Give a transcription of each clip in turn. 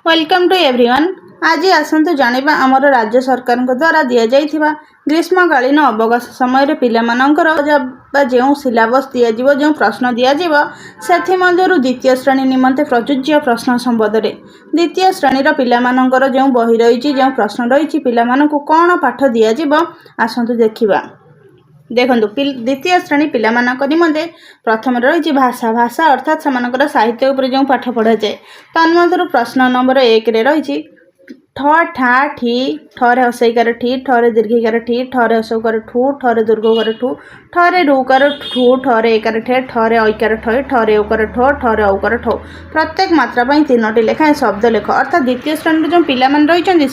Welcome to everyone. आज आसतु जानिबा आमर राज्य सरकार द्वारा दि जाइथिबा ग्रीष्मकालीन अवकाश समय पिलामानंकर जो सिलेबस दिज्व जो प्रश्न दिज्व से द्वितीय श्रेणी निमंते प्रযোज्य प्रश्न संबंध में द्वितीय श्रेणीर पिलामानंकर जो बही रही जो प्रश्न रही पिलामानंकु कौन पाठ दिज्व आसतु देखिबा। देखंतु द्वितीय श्रेणी पिलामानंक निमंते प्रथम रही भाषा भाषा अर्थात सेमानकर साहित्य उपर जो पाठ पढ़ा जाए तन्मध्यरु प्रश्न नंबर 1 रे रही ठ ठा ठी ठरे हसईकार ठी ठरे दीर्घिकार ठी ठरे हसौकार ठू ठरे दुर्गकार ठू ठरे रुकार ठू ठरे एकार ठे ठरे ऐकार ठे ठरे उकार ठो ठरे औकार ठो प्रत्येक मात्रा पर 3टी लेखाएं शब्द लेख अर्थात द्वितीय श्रेणी जो पिला रही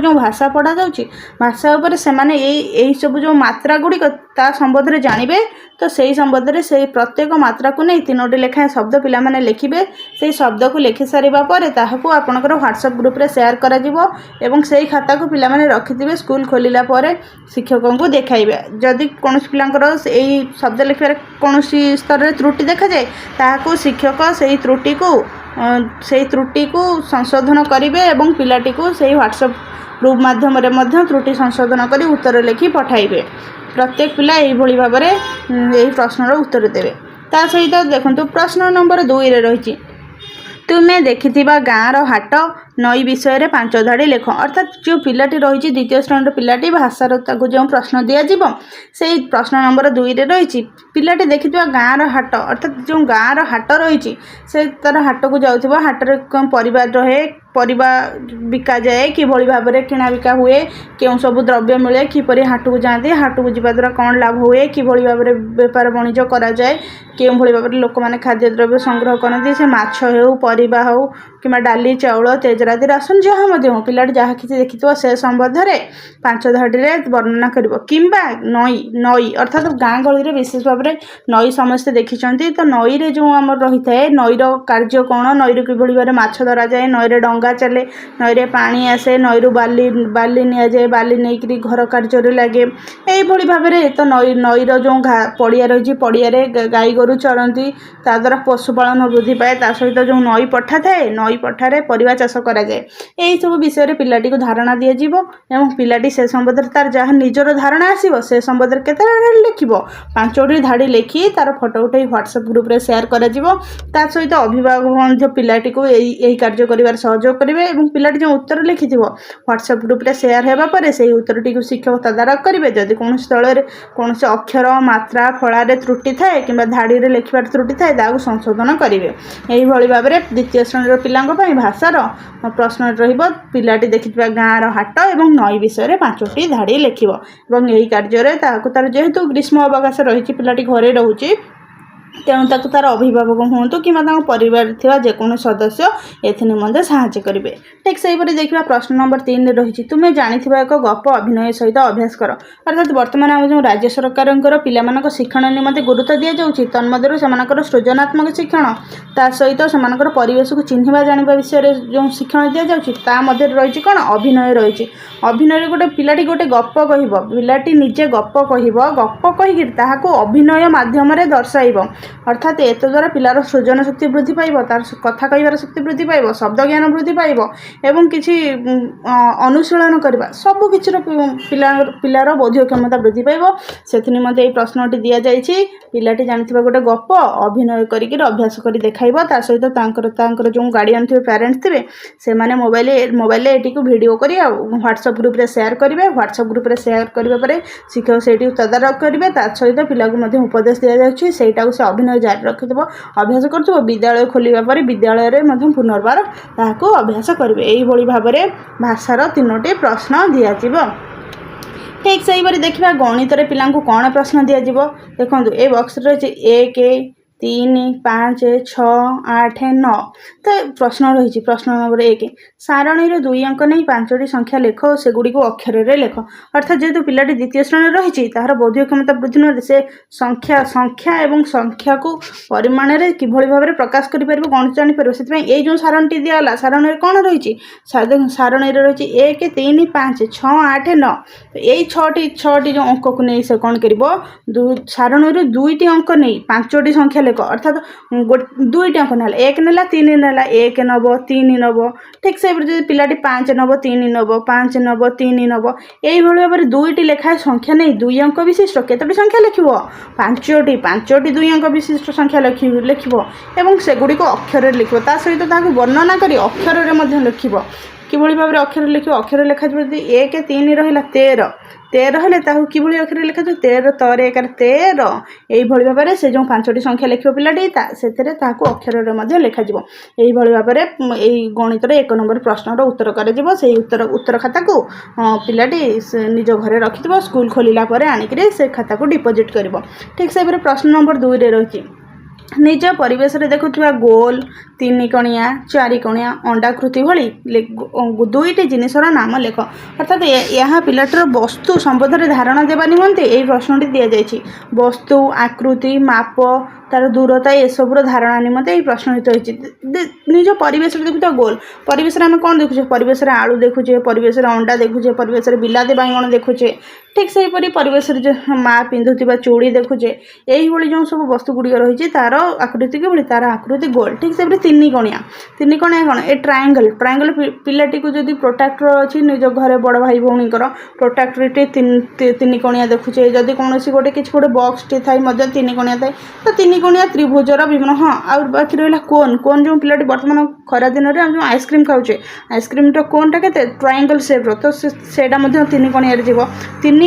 जो भाषा पढ़ा जाऊँगी भाषा उपर से सब जो मात्रा गुड़िक ता संबंध में जानवे तो सही संबंध में से प्रत्येक मात्रा को नहीं 3टी लेखाएं शब्द पिला लिखिबे से शब्द को लिखि सारिबा परे ताहाकू आपनकर व्हाट्सएप ग्रुप रे शेयर करा जिवो एवं से खाता को पिला रखिथिबे स्कूल खोलिला परे शिक्षकों को देखाइबे जदि कौन पिलांकर एई शब्द लिखिबार कौन स्तर रे त्रुटि देखा जाए ताहाकू शिक्षक से त्रुटि को संशोधन करिवे एवं पिलाटी को से व्हाट्सएप ग्रुप माध्यम रे त्रुटि संशोधन करी उत्तर लिखि पठाइबे। प्रत्येक पिला यही भाव में यही प्रश्नर उत्तर देवे। ता सहित देखंतु प्रश्न नंबर 2 रे रही तुम्हें देखिथिबा गाँर हाट नई विषय रे 5 धाड़ी लेख अर्थात जो पिलाटी रही द्वितीय श्रेणी पिलाटी भाषार जो प्रश्न दिज्व से प्रश्न नंबर 2 रे रही पिलाटी देखिथिबा गाँर हाट अर्थात जो गाँर हाट रही से तार हाट को जाउथिबा हाटर परिवार रहे परिबा बिका जाए कि भाव में किणा बिका हुए क्यों सब द्रव्य मिले किपरि हाट को जाती हाट को जावा द्वारा कौन लाभ हुए कि भाव में बेपार वाणिज्य करा जाए क्यों भाव में लोक मैंने खाद्य द्रव्य संग्रह करती से माछ हो परिबा हो कि डाली चाउल तेजराती राशन जहाँ हो पिलाटी जहाँ कि देखी से संबंध में 5 धाड़ी वर्णना कर नई नई अर्थात गाँ गहली विशेष भाव में नई समस्ते देखी तो नई रे जो आम रही है नईर कार्य कौन नई कि भाव में माछ धरा जाए नई डंगा चले नई पानी आसे नई बाली बाली नि जाए बाली नहीं घर कार्य लगे यही भाव में तो नईर जो पड़िया रही पड़िया गाई गोरु चरती ता द्वारा पशुपालन वृद्धि पाए ता सहित जो नई पठा थाए नई पठारे परिवा चाष करा जाए यही सब विषय में पिलाटी को धारणा दिज्व एवं पिलाटी से संबंध में तार जहाँ निजर धारणा आसो से संबंध में केते लिख 5टी धाड़ी लिखि तार फोटो उठे व्हाट्सएप ग्रुप रे शेयर करा सहित अभिभावक पिलाटी को यही कार्य कर सहयोग करेंगे और पिलाटी जो उत्तर लिखि व्हाट्सएप ग्रुप रे शेयर होगा पर से उत्तरटी को शिक्षक तदारख करेंगे जदि कौन स्थल कौन अक्षर मात्रा फलार त्रुटि थाए कि धाड़ी में लिखार त्रुटि थाए ताकू संशोधन करेंगे। यही भाव में द्वितीय श्रेणी पिला भाषार प्रश्न पिलाटी देखिथिबा गाँर हाट और नई विषय में 5टी धाड़ी लिखिब और यही कार्य तार जेहेतु ग्रीष्म अवकाश रही पिलाटी घरे रोचे तेणु ताकू तार अभिभावक हूँ कि परिवार थिबा जेकोन सदस्य एनिमते साहाय्य करेंगे। ठीक से देखा प्रश्न नंबर 3 रही तुम्हें जानिथिबा एक गप अभिनय सहित अभ्यास कर अर्थात वर्तमान आम जो राज्य सरकार पिलामानक शिक्षण निमंते गुरुत्व दि जाऊँगी तन्मध्यरु सेमानकर सृजनात्मक शिक्षण ता सहित सेमानकर परिवेश को चिन्हिबा जानिबा विषय जो शिक्षण दि जाऊँगी ता मध्य रही कौन अभिनय रही अभिनय गोटे पिलाटी गोटे गप कह पिलाटी निजे गप कही ताहाको अभिनय माध्यम दर्शाइब अर्थात एत द्वारा पिलार सृजन शक्ति वृद्धि पाइब तार कथा कहबार शक्ति वृद्धि पाइब शब्द ज्ञान वृद्धि पाइब एवं किसी अनुशीलन करवा सबकिछ पिलार बौद्धिक क्षमता वृद्धि पाइब से निमंते प्रश्नटी दि जाइए पिलाटी जानिथिबा गोटे गप अभिनय करिक अभ्यास कर देखाइब ता सहित तांकर जो गार्डियन थे पेरेंट्स थे से मोबाइल एटी को वीडियो करी व्हाट्सएप ग्रुप रे शेयर करेंगे व्हाट्सएप ग्रुप रे शेयर करबा परे शिक्षक से तदारख करेंगे ता सहित पिला को उपदेश दि जाउछि सेटा से अभिनय जारी रखिथबो अभ्यास करथबो विद्यालय खोलिबा परे विद्यालय रे पुनर्बार ताहाको अभ्यास करेंगे। यही भाव में भाषार 3टी प्रश्न दिज्व। ठीक से देखा गणित रे पिला कौन प्रश्न दिज्व देखो ये बक्स रही 1 3 5 6 8 9 तो प्रश्न रही प्रश्न नंबर 1 सारणी 2 अंक नहीं 5टी संख्या लेख और सेगुड़ी को अक्षर रे लेख अर्थात जेहेतु पिलाटी द्वितीय श्रेणी रही तार बौद्धिक क्षमता वृद्धि न से संख्या एवं संख्या को परिमाण में किभली भाव में प्रकाश कर गणित जापर से जो सारणीटी दिगला सारणी कौन रही सारणी रही 1 3 5 6 8 9 यही 6टी जो अंक को नहीं से कौन कर सारणी 2टी अंक नहीं 5टी संख्या ଲେଖ ଅର୍ଥାତ୍ ଦୁଇଟି ଅଙ୍କ ନେଲା 1 ନେଲା 3 ନେଲା 1 ନେବ 3 ନେବ ଠିକ୍ ସେହିପରି ଯଦି ପିଲାଟି 5 ନେବ 3 ନେବ 5 ନେବ 3 ନେବ এইଭଳି ଭାବରେ ଦୁଇଟି ଲେଖାଏ ସଂଖ୍ୟା ନେଇ 2 ଅଙ୍କ ବିଶିଷ୍ଟ କେତୋଟି ସଂଖ୍ୟା ଲେଖିବ 5ଟି 2 ଅଙ୍କ ବିଶିଷ୍ଟ ସଂଖ୍ୟା ଲେଖିବ ଏବଂ ସେଗୁଡ଼ିକୁ ଅକ୍ଷରରେ ଲେଖିବ ତା ସହିତ ତାହାକୁ ବର୍ଣ୍ଣନା କରି ଅକ୍ଷରରେ ମଧ୍ୟ ଲେଖିବ কিভাবে ভাবে অক্ষরে লিখিব অক্ষরে লেখাଯିବ যদি 1 3 ରହିଲା 13 ହେଲେ ତାକୁ କିଭଳି ଅକ୍ଷରରେ ଲେଖାଯିବ 13 ତରେ ଏକାରେ 13 এইଭଳି ଭାବରେ ସେ ଯେଉଁ 5ଟି ସଂଖ୍ୟା ଲେଖିବ ପିଲାଟି ସେଥିରେ ତାହାକୁ ଅକ୍ଷରରେ ମଧ୍ୟ ଲେଖାଯିବ এইଭଳି ଭାବରେ এই ଗଣିତର 1 ନମ୍ବର ପ୍ରଶ୍ନର ଉତ୍ତର କରାଯିବ ସେହି ଉତ୍ତର ଖାତାକୁ ପିଲାଟି ନିଜ ଘରେ ରଖିଥିବ ସ୍କୁଲ ଖୋଲିଲା ପରେ ଆଣିକିରି ସେ ଖାତାକୁ ଡିପୋଜିଟ୍ କରିବ ଠିକ୍ ସେହିପରି ପ୍ରଶ୍ନ ନମ୍ବର 2 ରେ ରହିଛି ନିଜ ପରିବେଶରେ ଦେଖୁଥିବା ଗୋଲ 3 କଣିଆ 4 କଣିଆ ଅଣ୍ଡାକୃତି ଭଳି ଦୁଇଟି ଜିନିଷର ନାମ ଲେଖ ଅର୍ଥାତ୍ ଏହା ପିଲାଟିର ବସ୍ତୁ ସମ୍ବନ୍ଧରେ ଧାରଣା ଦେବା ନିମନ୍ତେ ଏହି ପ୍ରଶ୍ନଟି ଦିଆଯାଇଛି ବସ୍ତୁ ଆକୃତି ମାପ ତାର ଦୂରତା ଏସବୁର ଧାରଣା ନିମନ୍ତେ ଏହି ପ୍ରଶ୍ନଟି ହୋଇଛି ନିଜ ପରିବେଶରେ ଦେଖୁଥିବା ଗୋଲ ପରିବେଶରେ ଆମେ କ'ଣ ଦେଖୁଛେ ପରିବେଶରେ ଆଳୁ ଦେଖୁଛେ ପରିବେଶରେ ଅଣ୍ଡା ଦେଖୁଛେ ପରିବେଶରେ ବିଲାତି ବାଇଗଣ ଦେଖୁଛେ ଠିକ୍ ସେହିପରି ପରିବେଶରେ ମା ପିନ୍ଧୁଥିବା ଚୁଡ଼ି ଦେଖୁଛେ এইଭଳି ଯେଉଁ ସବୁ ବସ୍ତୁ ଗୁଡ଼ିକ ରହିଛି ତାର ଆକୃତି କିଭଳି ତାର ଆକୃତି ଗୋଲ ଠିକ୍ ସେହିପରି 3 କଣିଆ କ'ଣ ଏ ଟ୍ରାଇଙ୍ଗଲ ପିଲାଟିକୁ ଯଦି ପ୍ରୋଟ୍ରାକ୍ଟର ଅଛି ନିଜ ଘରେ ବଡ଼ ଭାଇ ଭଉଣୀଙ୍କର ପ୍ରୋଟ୍ରାକ୍ଟରଟି 3 କଣିଆ ଦେଖୁଛେ ଯଦି କୌଣସି କିଛି ଗୋଟେ ବକ୍ସଟି ଥାଏ ମଧ୍ୟ 3 କଣିଆ ଥାଏ ତ 3 କଣିଆ ତ୍ରିଭୁଜର ବିଭିନ୍ନ ଆଉ ବାକି ରହିଲା କୋନ୍ ଯେଉଁ ପିଲାଟି ବର୍ତ୍ତମାନ ଖରା ଦିନରେ ଆମେ ଯେଉଁ ଆଇସ୍କ୍ରିମ୍ ଖାଉଛେ ଆଇସ୍କ୍ରିମ୍ର କୋନ୍ଟା କେତେ ଟ୍ରାଇଙ୍ଗଲ ସେପ୍ର ତ ସେଇଟା ମଧ୍ୟ 3 କଣିଆରେ ଯିବ 3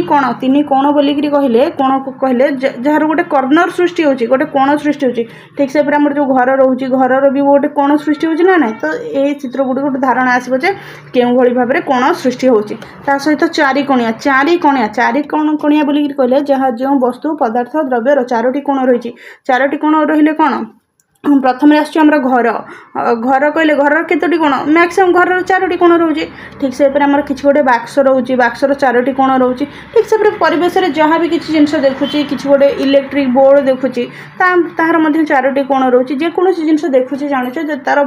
କୋଣ ବୋଲିକିରି କହିଲେ କୋଣକୁ କହିଲେ ଯାହାର ଗୋଟେ କର୍ଣ୍ଣର ସୃଷ୍ଟି ହେଉଛି ଗୋଟେ କୋଣ ସୃଷ୍ଟି ହେଉଛି ଠିକ୍ ସେପରି ଆମର ଯେଉଁ ଘର ରହୁଛି ଘରର ବି ଗୋଟେ କୋଣ ସୃଷ୍ଟି ହେଉଛି ନା ନାହିଁ ତ ଏହି ଚିତ୍ର ଗୁଡ଼ିକ ଗୋଟେ ଧାରଣା ଆସିବ ଯେ କେଉଁଭଳି ଭାବରେ କୋଣ ସୃଷ୍ଟି ହେଉଛି ତା ସହିତ 4 କଣିଆ ବୋଲିକିରି କହିଲେ ଯାହା ଯେଉଁ ବସ୍ତୁ ପଦାର୍ଥ ଦ୍ରବ୍ୟର 4ଟି କୋଣ ରହିଛି 4ଟି କୋଣ ରହିଲେ କ'ଣ ପ୍ରଥମେ ଆସୁଛି ଆମର ଘର କହିଲେ ଘରର କେତୋଟି କୋଣ ମ୍ୟାକ୍ସିମମ୍ ଘରର 4ଟି କୋଣ ରହୁଛି ଠିକ୍ ସେପରି ଆମର କିଛି ଗୋଟେ ବାକ୍ସ ରହୁଛି ବାକ୍ସର 4ଟି କୋଣ ରହୁଛି ଠିକ୍ ସେପରି ପରିବେଶରେ ଯାହା ବି କିଛି ଜିନିଷ ଦେଖୁଛି କିଛି ଗୋଟେ ଇଲେକ୍ଟ୍ରିକ୍ ବୋର୍ଡ଼ ଦେଖୁଛି ତାହାର ମଧ୍ୟ 4ଟି କୋଣ ରହୁଛି ଯେକୌଣସି ଜିନିଷ ଦେଖୁଛି ଜାଣୁଛେ ଯେ ତାର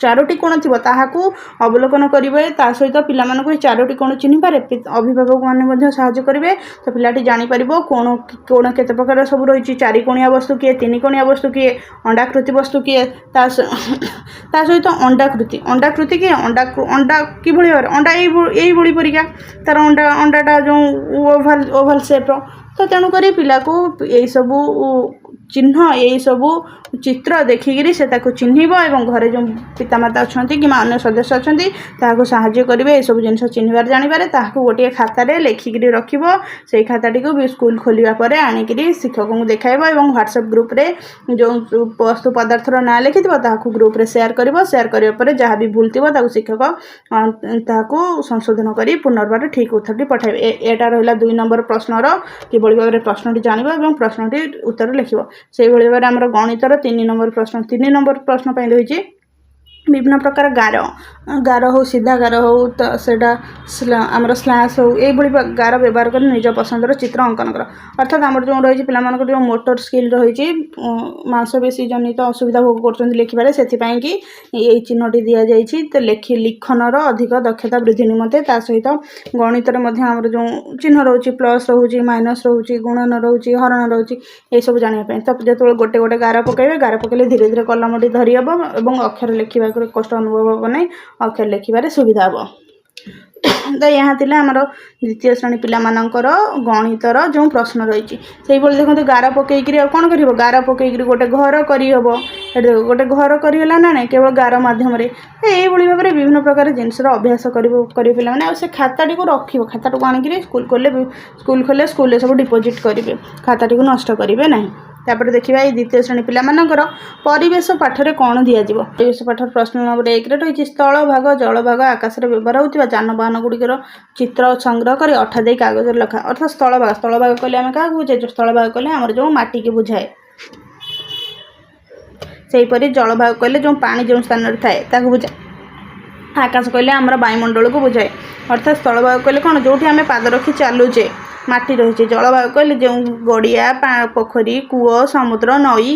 4ଟି କୋଣ ଥିବ ତାହାକୁ ଅବଲୋକନ କରିବେ ତା ସହିତ ପିଲାମାନଙ୍କୁ ଏହି 4ଟି କୋଣ ଚିହ୍ନିପାରେ ଅଭିଭାବକମାନେ ମଧ୍ୟ ସାହାଯ୍ୟ କରିବେ ତ ପିଲାଟି ଜାଣିପାରିବ କୋଣ କେତେ ପ୍ରକାର ସବୁ ରହିଛି 4 କୋଣିଆ ବସ୍ତୁ କିଏ 3 କୋଣିଆ ବସ୍ତୁ କିଏ ଅଣ୍ଡାକୃତି ବସ୍ତୁ କିଏ ତା ସହିତ ଅଣ୍ଡାକୃତି କିଏ ଅଣ୍ଡା କିଭଳି ଭାବରେ ଅଣ୍ଡା এইଭଳି ପରିକା ତାର ଅଣ୍ଡାଟା ଯେଉଁ ଓଭାଲ ସେପ୍ର ତ ତେଣୁକରି ପିଲାକୁ ଏଇସବୁ ଚିହ୍ନ ଏଇସବୁ ଚିତ୍ର ଦେଖିକିରି ସେ ତାକୁ ଚିହ୍ନିବ ଏବଂ ଘରେ ଯେଉଁ ପିତାମାତା ଅଛନ୍ତି କିମ୍ବା ଅନ୍ୟ ସଦସ୍ୟ ଅଛନ୍ତି ତାହାକୁ ସାହାଯ୍ୟ କରିବେ ଏସବୁ ଜିନିଷ ଚିହ୍ନିବାରେ ଜାଣିବାରେ ତାହାକୁ ଗୋଟିଏ ଖାତାରେ ଲେଖିକିରି ରଖିବ ସେଇ ଖାତାଟିକୁ ବି ସ୍କୁଲ ଖୋଲିବା ପରେ ଆଣିକିରି ଶିକ୍ଷକଙ୍କୁ ଦେଖାଇବ ଏବଂ ହ୍ୱାଟ୍ସଆପ୍ ଗ୍ରୁପ୍ରେ ଯେଉଁ ବସ୍ତୁ ପଦାର୍ଥର ନାଁ ଲେଖିଥିବ ତାହାକୁ ଗ୍ରୁପ୍ରେ ସେୟାର କରିବା ପରେ ଯାହା ବି ଭୁଲ ଥିବ ତାକୁ ଶିକ୍ଷକ ତାହାକୁ ସଂଶୋଧନ କରି ପୁନର୍ବାର ଠିକ୍ ଉତ୍ତରଟି ପଠାଇବେ ଏଇଟା ରହିଲା 2 ନମ୍ବର ପ୍ରଶ୍ନର କିଭଳି ଭାବରେ ପ୍ରଶ୍ନଟି ଜାଣିବ ଏବଂ ପ୍ରଶ୍ନଟି ଉତ୍ତର ଲେଖିବ ସେଇଭଳି ଭାବରେ ଆମର ଗଣିତର 3 ନମ୍ବର ପ୍ରଶ୍ନ 3 ନମ୍ବର ପ୍ରଶ୍ନ ପାଇଁ ରହିଛି ବିଭିନ୍ନ ପ୍ରକାର ଗାର ହେଉ ସିଧା ଗାର ହେଉ ତ ସେଇଟା ଆମର ସ୍ଲାସ୍ ହେଉ এইଭଳି ଗାର ବ୍ୟବହାର କରି ନିଜ ପସନ୍ଦର ଚିତ୍ର ଅଙ୍କନ କର ଅର୍ଥାତ୍ ଆମର ଯେଉଁ ରହିଛି ପିଲାମାନଙ୍କର ଯେଉଁ ମୋଟର ସ୍କିଲ୍ ରହିଛି ମାଂସପେଶୀ ଜନିତ ଅସୁବିଧା ଭୋଗ କରୁଛନ୍ତି ଲେଖିବାରେ ସେଥିପାଇଁକି ଏଇ ଚିହ୍ନଟି ଦିଆଯାଇଛି ତ ଲିଖନର ଅଧିକ ଦକ୍ଷତା ବୃଦ୍ଧି ନିମନ୍ତେ ତା ସହିତ ଗଣିତରେ ମଧ୍ୟ ଆମର ଯେଉଁ ଚିହ୍ନ ରହୁଛି ପ୍ଲସ୍ ରହୁଛି ମାଇନସ୍ ରହୁଛି ଗୁଣନ ରହୁଛି ହରଣ ରହୁଛି ଏସବୁ ଜାଣିବା ପାଇଁ ତ ଯେତେବେଳେ ଗୋଟେ ଗାର ପକାଇଲେ ଧୀରେ ଧୀରେ କଲମଟି ଧରି ହେବ ଏବଂ ଅକ୍ଷର ଲେଖିବାକୁ କଷ୍ଟ ଅନୁଭବ ହେବ ନାହିଁ ଅକ୍ଷର ଲେଖିବାରେ ସୁବିଧା ହେବ ତ ଏହା ଥିଲା ଆମର ଦ୍ୱିତୀୟ ଶ୍ରେଣୀ ପିଲାମାନଙ୍କର ଗଣିତର ଯେଉଁ ପ୍ରଶ୍ନ ରହିଛି ସେଇଭଳି ଦେଖନ୍ତୁ ଗାର ପକାଇକିରି ଆଉ କ'ଣ କରିବ ଗାର ପକାଇକିରି ଗୋଟେ ଘର କରିହେବ ଏଠି ଗୋଟେ ଘର କରିହେଲା ନା ନାହିଁ କେବଳ ଗାର ମାଧ୍ୟମରେ এইଭଳି ଭାବରେ ବିଭିନ୍ନ ପ୍ରକାର ଜିନିଷର ଅଭ୍ୟାସ କରିବେ ପିଲାମାନେ ଆଉ ସେ ଖାତାଟିକୁ ରଖିବ ଖାତାଟିକୁ ଆଣିକିରି ସ୍କୁଲ ଖୋଲିଲେ ସ୍କୁଲରେ ସବୁ ଡିପୋଜିଟ୍ କରିବେ ଖାତାଟିକୁ ନଷ୍ଟ କରିବେ ନାହିଁ ତାପରେ ଦେଖିବା ଏଇ ଦ୍ୱିତୀୟ ଶ୍ରେଣୀ ପିଲାମାନଙ୍କର ପରିବେଶ ପାଠରେ କ'ଣ ଦିଆଯିବ ପରିବେଶ ପାଠର ପ୍ରଶ୍ନ ନମ୍ବର 1ରେ ରହିଛି ସ୍ଥଳଭାଗ ଜଳଭାଗ ଆକାଶରେ ବ୍ୟବହାର ହେଉଥିବା ଯାନବାହନ ଗୁଡ଼ିକର ଚିତ୍ର ସଂଗ୍ରହ କରି ଅଠା ଦେଇ କାଗଜରେ ଲେଖା ଅର୍ଥାତ୍ ସ୍ଥଳଭାଗ କହିଲେ ଆମେ କାହାକୁ ବୁଝାଏ ସ୍ଥଳଭାଗ କହିଲେ ଆମର ଯେଉଁ ମାଟିକି ବୁଝାଏ ସେହିପରି ଜଳଭାଗ କହିଲେ ଯେଉଁ ପାଣି ଯେଉଁ ସ୍ଥାନରେ ଥାଏ ତାକୁ ବୁଝାଏ ଆକାଶ କହିଲେ ଆମର ବାୟୁମଣ୍ଡଳକୁ ବୁଝାଏ ଅର୍ଥାତ୍ ସ୍ଥଳଭାଗ କହିଲେ କ'ଣ ଯେଉଁଠି ଆମେ ପାଦ ରଖି ଚାଲୁଛେ ମାଟି ରହିଛି। ଜଳଭାଗ କହିଲେ ଯେଉଁ ଗଡ଼ିଆ ପୋଖରୀ କୂଅ ସମୁଦ୍ର ନଈ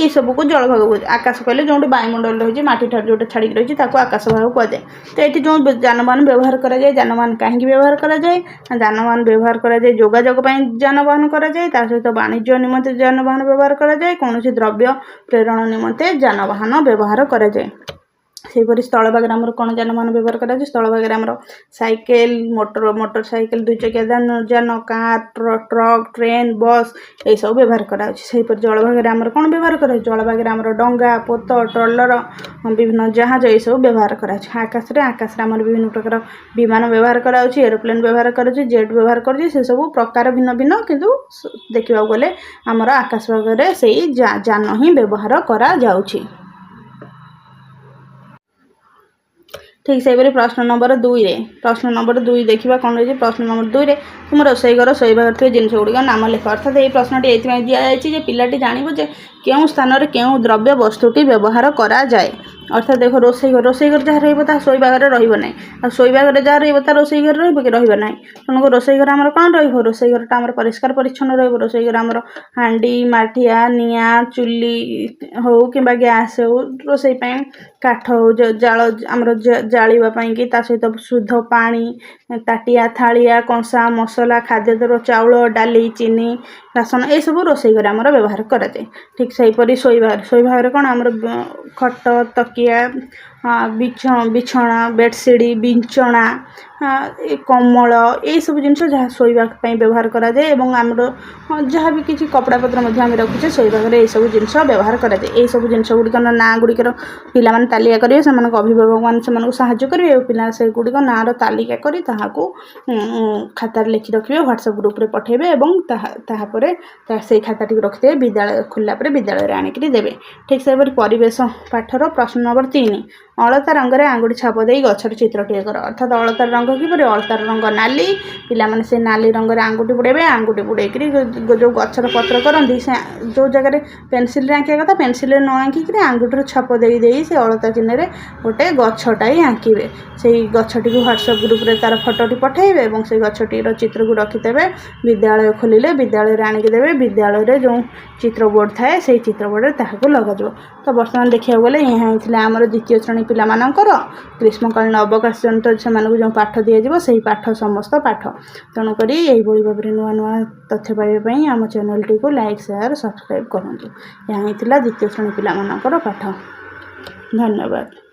ଏଇସବୁକୁ ଜଳଭାଗ କୁହାଯାଏ। ଆକାଶ କହିଲେ ଯେଉଁଠି ବାୟୁମଣ୍ଡଳ ରହିଛି ମାଟିଠାରୁ ଯେଉଁଟା ଛାଡ଼ିକି ରହିଛି ତାକୁ ଆକାଶ ଭାଗ କୁହାଯାଏ। ତ ଏଠି ଯେଉଁ ଯାନବାହନ ବ୍ୟବହାର କରାଯାଏ, ଯାନବାହନ କାହିଁକି ବ୍ୟବହାର କରାଯାଏ? ଯାନବାହନ ବ୍ୟବହାର କରାଯାଏ ଯୋଗାଯୋଗ ପାଇଁ ଯାନବାହନ କରାଯାଏ, ତା ସହିତ ବାଣିଜ୍ୟ ନିମନ୍ତେ ଯାନବାହନ ବ୍ୟବହାର କରାଯାଏ, କୌଣସି ଦ୍ରବ୍ୟ ପ୍ରେରଣ ନିମନ୍ତେ ଯାନବାହନ ବ୍ୟବହାର କରାଯାଏ। ସେହିପରି ସ୍ଥଳଭାଗରେ ଆମର କ'ଣ ଯାନବାହନ ବ୍ୟବହାର କରାଯାଏ? ସ୍ଥଳଭାଗରେ ଆମର ସାଇକେଲ, ମୋଟର ସାଇକେଲ, ଦୁଇ ଚକିଆ ଯାନ, କାର୍, ଟ୍ରକ୍, ଟ୍ରେନ୍, ବସ୍ ଏସବୁ ବ୍ୟବହାର କରାଯାଉଛି। ସେହିପରି ଜଳଭାଗରେ ଆମର କ'ଣ ବ୍ୟବହାର କରାଯାଉଛି? ଜଳଭାଗରେ ଆମର ଡଙ୍ଗା, ପୋତ, ଟ୍ରଲର, ବିଭିନ୍ନ ଜାହାଜ ଏସବୁ ବ୍ୟବହାର କରାଯାଉଛି। ଆକାଶରେ ଆମର ବିଭିନ୍ନ ପ୍ରକାର ବିମାନ ବ୍ୟବହାର କରାଯାଉଛି, ଏରୋପ୍ଲେନ୍ ବ୍ୟବହାର କରାଯାଉଛି, ଜେଟ୍ ବ୍ୟବହାର କରାଯାଉଛି। ସେସବୁ ପ୍ରକାର ଭିନ୍ନ ଭିନ୍ନ, କିନ୍ତୁ ଦେଖିବାକୁ ଗଲେ ଆମର ଆକାଶ ଭାଗରେ ସେଇ ଯାନ ହିଁ ବ୍ୟବହାର କରାଯାଉଛି। ଠିକ୍ ସେହିପରି ପ୍ରଶ୍ନ ନମ୍ବର 2 ଦେଖିବା କ'ଣ ରହିଛି। ପ୍ରଶ୍ନ ନମ୍ବର 2ରେ ତୁମ ରୋଷେଇ ଘର ଶୋଇବାଘର ଥିବା ଜିନିଷ ଗୁଡ଼ିକ ନାମ ଲେଖ। ଅର୍ଥାତ୍ ଏହି ପ୍ରଶ୍ନଟି ଏଇଥିପାଇଁ ଦିଆଯାଇଛି ଯେ ପିଲାଟି ଜାଣିବ ଯେ କେଉଁ ସ୍ଥାନରେ କେଉଁ ଦ୍ରବ୍ୟ ବସ୍ତୁଟି ବ୍ୟବହାର କରାଯାଏ। ଅର୍ଥାତ୍ ଦେଖ ରୋଷେଇ ଘର ଯାହା ରହିବ ତାହା ଶୋଇବା ଘରେ ରହିବ ନାହିଁ, ଆଉ ଶୋଇବା ଘରେ ଯାହା ରହିବ ତା ରୋଷେଇ ଘରେ ରହିବ କି? ରହିବ ନାହିଁ। ତେଣୁ ରୋଷେଇ ଘର ଆମର କ'ଣ ରହିବ? ରୋଷେଇ ଘରଟା ଆମର ପରିଷ୍କାର ପରିଚ୍ଛନ୍ନ ରହିବ। ରୋଷେଇ ଘର ଆମର ହାଣ୍ଡି, ମାଠିଆ, ନିଆଁ, ଚୁଲି ହେଉ କିମ୍ବା ଗ୍ୟାସ୍ ହେଉ, ରୋଷେଇ ପାଇଁ କାଠ ହେଉ, ଜାଳ ଆମର ଜାଳିବା ପାଇଁକି, ତା ସହିତ ଶୁଦ୍ଧ ପାଣି, ତାଟିଆ, ଥାଳିଆ, କଂସା, ମସଲା, ଖାଦ୍ୟଦ୍ରବ୍ୟ, ଚାଉଳ, ଡାଲି, ଚିନି, ରାସନ ଏସବୁ ରୋଷେଇ ଘରେ ଆମର ବ୍ୟବହାର କରାଯାଏ। ଠିକ୍ ସେହିପରି ଶୋଇବା ଘରେ କ'ଣ ଆମର ଖଟ, ତକିଆ, ବିଛଣା, ବେଡ଼ସିଟ୍, ବିଞ୍ଚଣା, କମଳ ଏଇସବୁ ଜିନିଷ ଯାହା ଶୋଇବା ପାଇଁ ବ୍ୟବହାର କରାଯାଏ। ଏବଂ ଆମର ଯାହା ବି କିଛି କପଡ଼ାପତ୍ର ମଧ୍ୟ ଆମେ ରଖୁଛେ ଶୋଇବା ଘରେ ଏଇସବୁ ଜିନିଷ ବ୍ୟବହାର କରାଯାଏ। ଏଇସବୁ ଜିନିଷ ଗୁଡ଼ିକର ନାଁ ଗୁଡ଼ିକର ପିଲାମାନେ ତାଲିକା କରିବେ, ସେମାନଙ୍କ ଅଭିଭାବକମାନେ ସେମାନଙ୍କୁ ସାହାଯ୍ୟ କରିବେ ଏବଂ ପିଲା ସେଗୁଡ଼ିକ ନାଁର ତାଲିକା କରି ତାହାକୁ ଖାତାରେ ଲେଖି ରଖିବେ, ହ୍ୱାଟ୍ସଆପ୍ ଗ୍ରୁପ୍ରେ ପଠାଇବେ ଏବଂ ତାହାପରେ ସେଇ ଖାତାଟିକୁ ରଖିଦେବେ। ବିଦ୍ୟାଳୟ ଖୋଲିଲା ପରେ ବିଦ୍ୟାଳୟରେ ଆଣିକରି ଦେବେ। ଠିକ୍ ସେହିପରି ପରିବେଶ ପାଠର ପ୍ରଶ୍ନ ନମ୍ବର 3, ଅଳତା ରଙ୍ଗରେ ଆଙ୍ଗୁଠି ଛାପ ଦେଇ ଗଛର ଚିତ୍ରଟିଏ କର। ଅର୍ଥାତ୍ ଅଳତାର ରଙ୍ଗ କିପରି? ଅଳତାର ରଙ୍ଗ ନାଲି। ପିଲାମାନେ ସେ ନାଲି ରଙ୍ଗରେ ଆଙ୍ଗୁଠି ବୁଡ଼େଇବେ। ଆଙ୍ଗୁଠି ବୁଡ଼େଇକରି ଯେଉଁ ଗଛର ପତ୍ର କରନ୍ତି, ସେ ଯେଉଁ ଜାଗାରେ ପେନସିଲ୍ରେ ଆଙ୍କିବା କଥା ପେନସିଲ୍ରେ ନ ଆଙ୍କିକରି ଆଙ୍ଗୁଠିର ଛାପ ଦେଇ ସେ ଅଳତା ଚିହ୍ନରେ ଗୋଟେ ଗଛଟାଇ ଆଙ୍କିବେ। ସେଇ ଗଛଟିକୁ ହ୍ୱାଟ୍ସଆପ୍ ଗ୍ରୁପ୍ରେ ତା'ର ଫଟୋଟି ପଠାଇବେ ଏବଂ ସେଇ ଗଛଟିର ଚିତ୍ରକୁ ରଖିଦେବେ। ବିଦ୍ୟାଳୟ ଖୋଲିଲେ ବିଦ୍ୟାଳୟରେ ଆଣିକି ଦେବେ। ବିଦ୍ୟାଳୟରେ ଯେଉଁ ଚିତ୍ର ବୋର୍ଡ଼ ଥାଏ ସେଇ ଚିତ୍ର ବୋର୍ଡ଼ରେ ତାହାକୁ ଲଗାଯିବ। ତ ବର୍ତ୍ତମାନ ଦେଖିବାକୁ ଗଲେ ଏହା ହିଁ ଥିଲା ଆମର ଦ୍ୱିତୀୟ ଶ୍ରେଣୀ ପିଲାମାନଙ୍କର ଗ୍ରୀଷ୍ମକାଳୀନ ଅବକାଶ ଜନିତ ସେମାନଙ୍କୁ ଯେଉଁ ପାଠ ଦିଆଯିବ ସେହି ପାଠ ସମସ୍ତ ପାଠ। ତେଣୁକରି ଏହିଭଳି ଭାବରେ ନୂଆ ନୂଆ ତଥ୍ୟ ପାଇବା ପାଇଁ ଆମ ଚ୍ୟାନେଲଟିକୁ ଲାଇକ୍, ସେୟାର, ସବସ୍କ୍ରାଇବ୍ କରନ୍ତୁ। ଏହା ହିଁ ଥିଲା ଦ୍ୱିତୀୟ ଶ୍ରେଣୀ ପିଲାମାନଙ୍କର ପାଠ। ଧନ୍ୟବାଦ।